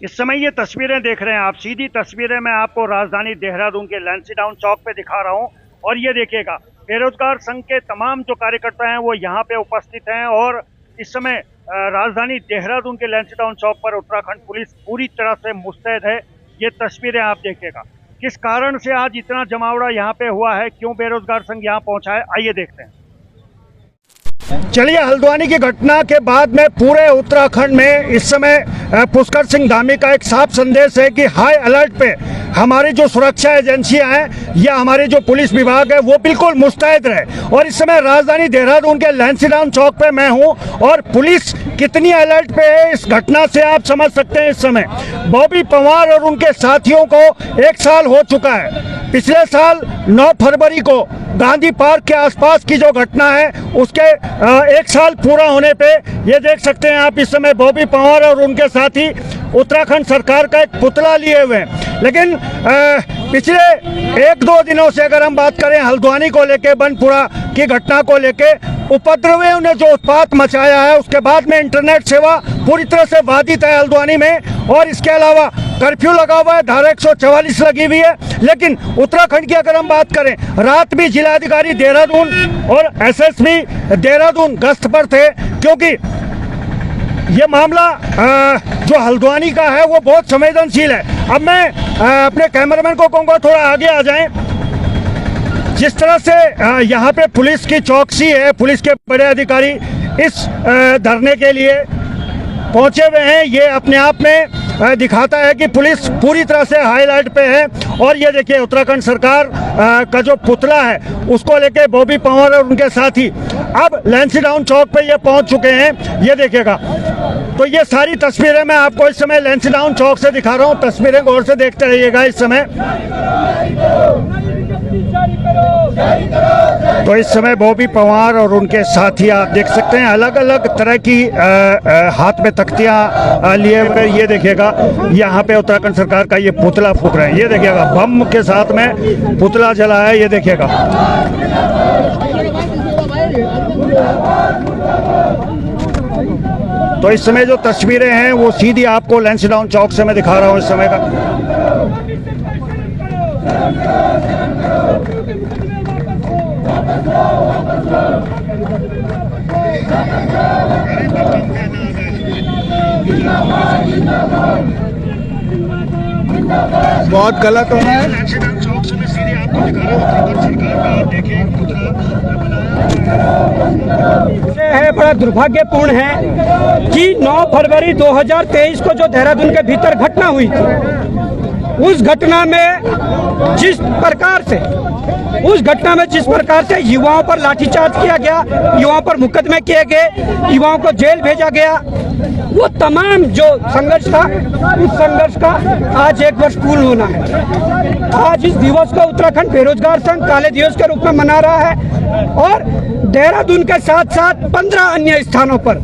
इस समय ये तस्वीरें देख रहे हैं आप, सीधी तस्वीरें मैं आपको राजधानी देहरादून के लैंसीडाउन चौक पे दिखा रहा हूँ। और ये देखिएगा, बेरोजगार संघ के तमाम जो कार्यकर्ता हैं वो यहाँ पे उपस्थित हैं। और इस समय राजधानी देहरादून के लैंसीडाउन चौक पर उत्तराखंड पुलिस पूरी तरह से मुस्तैद है। ये तस्वीरें आप देखिएगा, किस कारण से आज इतना जमावड़ा यहाँ पे हुआ है, क्यों बेरोजगार संघ यहाँ पहुँचा है, आइए देखते हैं। चलिए, हल्द्वानी की घटना के बाद में पूरे उत्तराखंड में इस समय पुष्कर सिंह धामी का एक साफ संदेश है कि हाई अलर्ट पे हमारी जो सुरक्षा एजेंसियां हैं या हमारी जो पुलिस विभाग है वो बिल्कुल मुस्तैद रहे। और इस समय राजधानी देहरादून के लैंसीडाउन चौक पे मैं हूं और पुलिस कितनी अलर्ट पे है इस घटना से आप समझ सकते हैं। इस समय बॉबी पंवार और उनके साथियों को 1 साल हो चुका है। पिछले साल 9 फरवरी को गांधी पार्क के आसपास की जो घटना है उसके 1 साल पूरा होने पे ये देख सकते हैं आप, इस समय बॉबी पंवार और उनके साथी उत्तराखंड सरकार का एक पुतला लिए हुए हैं। लेकिन पिछले 1-2 दिनों से अगर हम बात करें हल्द्वानी को लेके, बनपुरा की घटना को लेके, उपद्रवियों ने जो उत्पात मचाया है उसके बाद में इंटरनेट सेवा पूरी तरह से बाधित है हल्द्वानी में। और इसके अलावा कर्फ्यू लगा हुआ है, धारा 144 लगी हुई है। लेकिन उत्तराखंड की अगर हम बात करें, रात भी जिलाधिकारी देहरादून और एसएसपी देहरादून गश्त पर थे, क्योंकि ये मामला जो हल्द्वानी का है वो बहुत संवेदनशील है। अब मैं अपने कैमरामैन को कहूँगा थोड़ा आगे आ जाएं। जिस तरह से यहाँ पे पुलिस की चौकसी है, पुलिस के बड़े अधिकारी इस धरने के लिए पहुँचे हुए हैं, ये अपने आप में दिखाता है कि पुलिस पूरी तरह से हाई अलर्ट पे है। और ये देखिए, उत्तराखंड सरकार का जो पुतला है उसको लेके बॉबी पंवार और उनके साथी अब लैंसीडाउन चौक पे ये पहुंच चुके हैं। ये देखिएगा, तो ये सारी तस्वीरें मैं आपको इस समय लैंसीडाउन चौक से दिखा रहा हूँ। तस्वीरें गौर से देखते रहिएगा इस समय। तो इस समय बॉबी पंवार और उनके साथी आप देख सकते हैं अलग अलग तरह की हाथ में तख्तियां लिए हुए। ये देखिएगा, यहाँ पे उत्तराखंड सरकार का ये पुतला फूक रहे हैं। ये देखिएगा, बम के साथ में पुतला जला है। ये देखिएगा, तो इस समय जो तस्वीरें हैं वो सीधी आपको लैंसीडाउन चौक से मैं दिखा रहा हूँ इस समय का। बहुत गलत हो रहा है। लैंसीडाउन चौक से मैं सीधे आपको दिखा रहा हूँ उत्तराखंड सरकार का, देखिए पुतला है। बड़ा दुर्भाग्यपूर्ण है कि 9 फरवरी 2023 को जो देहरादून के भीतर घटना हुई थी, उस घटना में जिस प्रकार से युवाओं पर लाठीचार्ज किया गया, युवाओं पर मुकदमे किए गए, युवाओं को जेल भेजा गया, वो तमाम जो संघर्ष था, उस संघर्ष का आज 1 वर्ष पूर्ण होना है। आज इस दिवस को उत्तराखंड बेरोजगार संघ काले दिवस के रूप में मना रहा है। और देहरादून के साथ साथ 15 अन्य स्थानों पर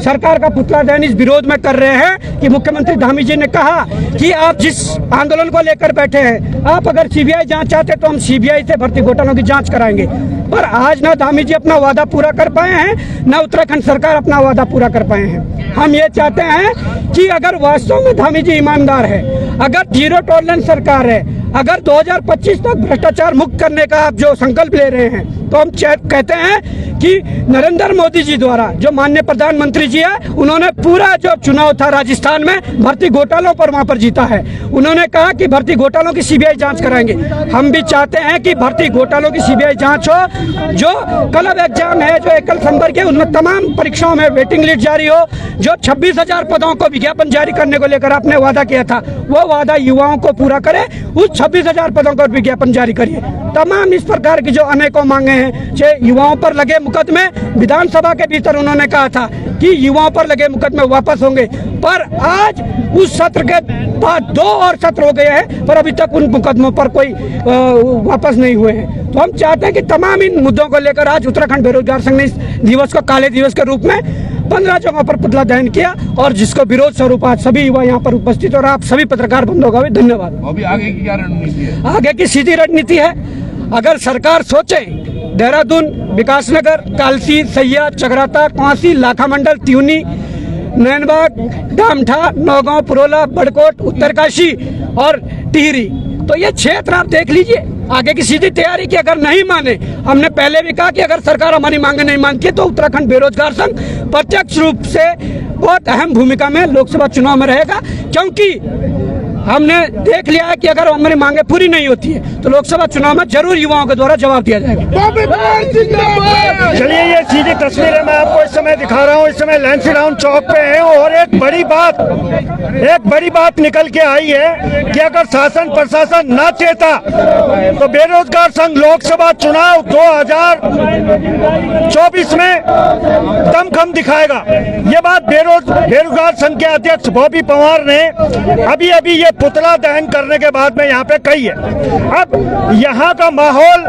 सरकार का पुतला दहन इस विरोध में कर रहे हैं कि मुख्यमंत्री धामी जी ने कहा कि आप जिस आंदोलन को लेकर बैठे हैं, आप अगर सीबीआई जांच चाहते तो हम सीबीआई से भर्ती घोटालों की जांच कराएंगे। पर आज न धामी जी अपना वादा पूरा कर पाए हैं, न उत्तराखंड सरकार अपना वादा पूरा कर पाए हैं। हम ये चाहते हैं कि अगर वास्तव में धामी जी ईमानदार है, अगर जीरो टॉलरेंस सरकार है, अगर 2025 तक भ्रष्टाचार मुक्त करने का आप जो संकल्प ले रहे हैं, तो हम कहते हैं कि नरेंद्र मोदी जी द्वारा, जो माननीय प्रधानमंत्री जी है, उन्होंने पूरा जो चुनाव था राजस्थान में भर्ती घोटालों पर वहां पर जीता है। उन्होंने कहा कि भर्ती घोटालों की सीबीआई जांच कराएंगे। हम भी चाहते हैं कि भर्ती घोटालों की सीबीआई जांच हो। जो क्लब एग्जाम है, जो एकल संवर्ग है, उनमें तमाम परीक्षाओं में वेटिंग लिस्ट जारी हो। जो 26,000 पदों को विज्ञापन जारी करने को लेकर आपने वादा किया था, वो वादा युवाओं को पूरा करे। उस 26,000 पदों का विज्ञापन जारी करिए। तमाम इस प्रकार की जो अनेकों मांगे हैं, चाहे युवाओं पर लगे मुकदमे, विधानसभा के भीतर उन्होंने कहा था कि युवाओं पर लगे मुकदमे वापस होंगे, पर आज उस सत्र के बाद 2 और सत्र हो गए हैं, पर अभी तक उन मुकदमों पर कोई वापस नहीं हुए हैं। तो हम चाहते हैं कि तमाम इन मुद्दों को लेकर आज उत्तराखंड बेरोजगार संघ ने इस दिवस को काले दिवस के रूप में 15 जगहों पर पुतला दहन किया, और जिसको विरोध स्वरूप आज सभी युवा यहाँ पर उपस्थित, और आप सभी पत्रकार बंधुओं का भी धन्यवाद। अभी आगे की क्या रणनीति है? आगे की सीधी रणनीति है, अगर सरकार सोचे देहरादून, विकासनगर, कालसी, सैया, चकराता, क्वासी, लाखा मंडल, त्यूनी, नैनबाग, डामठा, नौगांव, पुरोला, बड़कोट, उत्तरकाशी और टिहरी। तो ये क्षेत्र आप देख लीजिए, आगे की सीधी तैयारी की। अगर नहीं माने, हमने पहले भी कहा कि अगर सरकार हमारी मांगे नहीं मानती है तो उत्तराखंड बेरोजगार संघ प्रत्यक्ष रूप से बहुत अहम भूमिका में लोकसभा चुनाव में रहेगा, क्योंकि हमने देख लिया है कि अगर हमारी मांगे पूरी नहीं होती है तो लोकसभा चुनाव में जरूर युवाओं के द्वारा जवाब दिया जाएगा। चलिए, ये सीधी तस्वीरें मैं आपको इस समय दिखा रहा हूँ। इस समय लैंसीडाउन चौक पे है और एक बड़ी बात निकल के आई है कि अगर शासन प्रशासन न चेता तो बेरोजगार संघ लोकसभा चुनाव 2024 में दमखम दिखाएगा। ये बात बेरोजगार संघ के अध्यक्ष बॉबी पवार ने अभी ये पुतला दहन करने के बाद में यहाँ पे कही है। अब यहाँ का माहौल,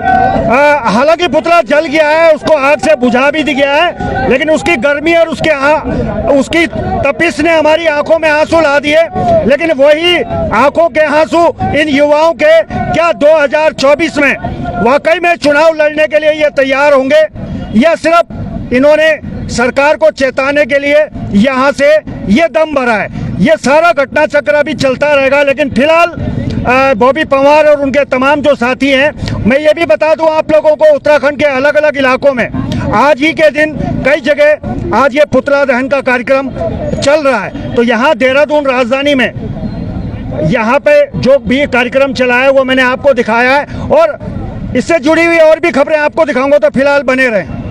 हालांकि पुतला जल गया है, उसको आग से बुझा भी दिया है, लेकिन उसकी गर्मी और उसकी तपिश ने हमारी आंखों में आंसू ला दिए। लेकिन वही आंखों के आंसू इन युवाओं के क्या 2024 में वाकई में चुनाव लड़ने के लिए ये तैयार होंगे, या सिर्फ इन्होंने सरकार को चेताने के लिए यहाँ से ये दम भरा है? ये सारा घटना चक्र अभी चलता रहेगा। लेकिन फिलहाल बॉबी पवार और उनके तमाम जो साथी हैं, मैं ये भी बता दूं आप लोगों को, उत्तराखंड के अलग अलग इलाकों में आज ही के दिन कई जगह आज ये पुतला दहन का कार्यक्रम चल रहा है। तो यहाँ देहरादून राजधानी में यहाँ पे जो भी कार्यक्रम चला है वो मैंने आपको दिखाया है, और इससे जुड़ी हुई और भी खबरें आपको दिखाऊंगा। तो फिलहाल बने रहें।